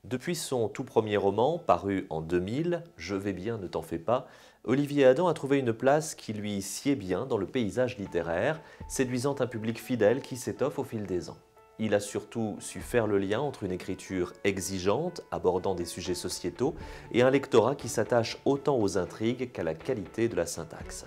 Depuis son tout premier roman, paru en 2000, Je vais bien, ne t'en fais pas, Olivier Adam a trouvé une place qui lui sied bien dans le paysage littéraire, séduisant un public fidèle qui s'étoffe au fil des ans. Il a surtout su faire le lien entre une écriture exigeante, abordant des sujets sociétaux, et un lectorat qui s'attache autant aux intrigues qu'à la qualité de la syntaxe.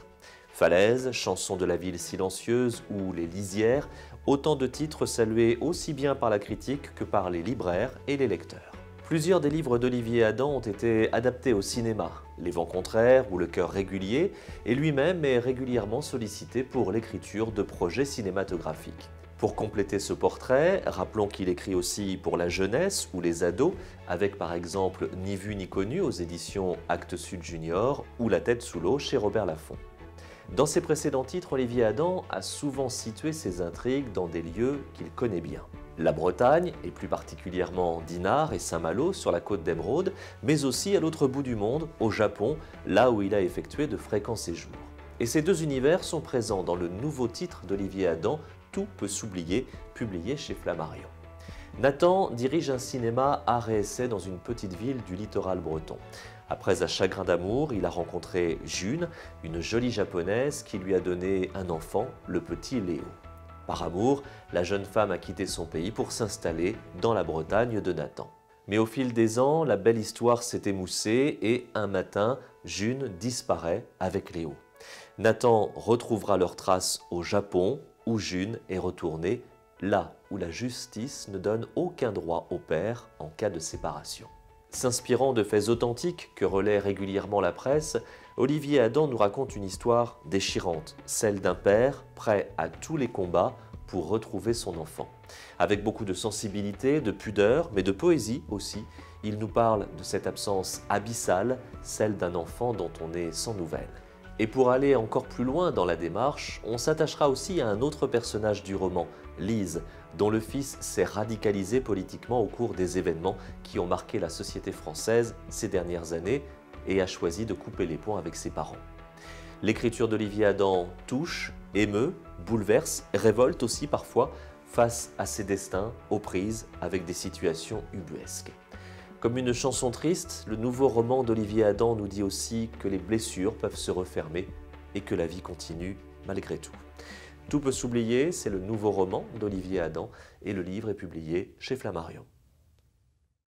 Falaise, Chanson de la ville silencieuse ou Les lisières, autant de titres salués aussi bien par la critique que par les libraires et les lecteurs. Plusieurs des livres d'Olivier Adam ont été adaptés au cinéma, Les Vents contraires ou Le cœur régulier, et lui-même est régulièrement sollicité pour l'écriture de projets cinématographiques. Pour compléter ce portrait, rappelons qu'il écrit aussi pour la jeunesse ou les ados, avec par exemple Ni vu ni connu aux éditions Actes Sud Junior ou La tête sous l'eau chez Robert Laffont. Dans ses précédents titres, Olivier Adam a souvent situé ses intrigues dans des lieux qu'il connaît bien. La Bretagne, et plus particulièrement Dinard et Saint-Malo sur la côte d'Émeraude, mais aussi à l'autre bout du monde, au Japon, là où il a effectué de fréquents séjours. Et ces deux univers sont présents dans le nouveau titre d'Olivier Adam, Tout peut s'oublier, publié chez Flammarion. Nathan dirige un cinéma art et essai dans une petite ville du littoral breton. Après un chagrin d'amour, il a rencontré June, une jolie japonaise qui lui a donné un enfant, le petit Léo. Par amour, la jeune femme a quitté son pays pour s'installer dans la Bretagne de Nathan. Mais au fil des ans, la belle histoire s'est émoussée et un matin, June disparaît avec Léo. Nathan retrouvera leurs traces au Japon, où June est retournée là où la justice ne donne aucun droit au père en cas de séparation. S'inspirant de faits authentiques que relaie régulièrement la presse, Olivier Adam nous raconte une histoire déchirante, celle d'un père prêt à tous les combats pour retrouver son enfant. Avec beaucoup de sensibilité, de pudeur, mais de poésie aussi, il nous parle de cette absence abyssale, celle d'un enfant dont on est sans nouvelles. Et pour aller encore plus loin dans la démarche, on s'attachera aussi à un autre personnage du roman, Lise, dont le fils s'est radicalisé politiquement au cours des événements qui ont marqué la société française ces dernières années et a choisi de couper les ponts avec ses parents. L'écriture d'Olivier Adam touche, émeut, bouleverse, révolte aussi parfois face à ses destins aux prises avec des situations ubuesques. Comme une chanson triste, le nouveau roman d'Olivier Adam nous dit aussi que les blessures peuvent se refermer et que la vie continue malgré tout. Tout peut s'oublier, c'est le nouveau roman d'Olivier Adam et le livre est publié chez Flammarion.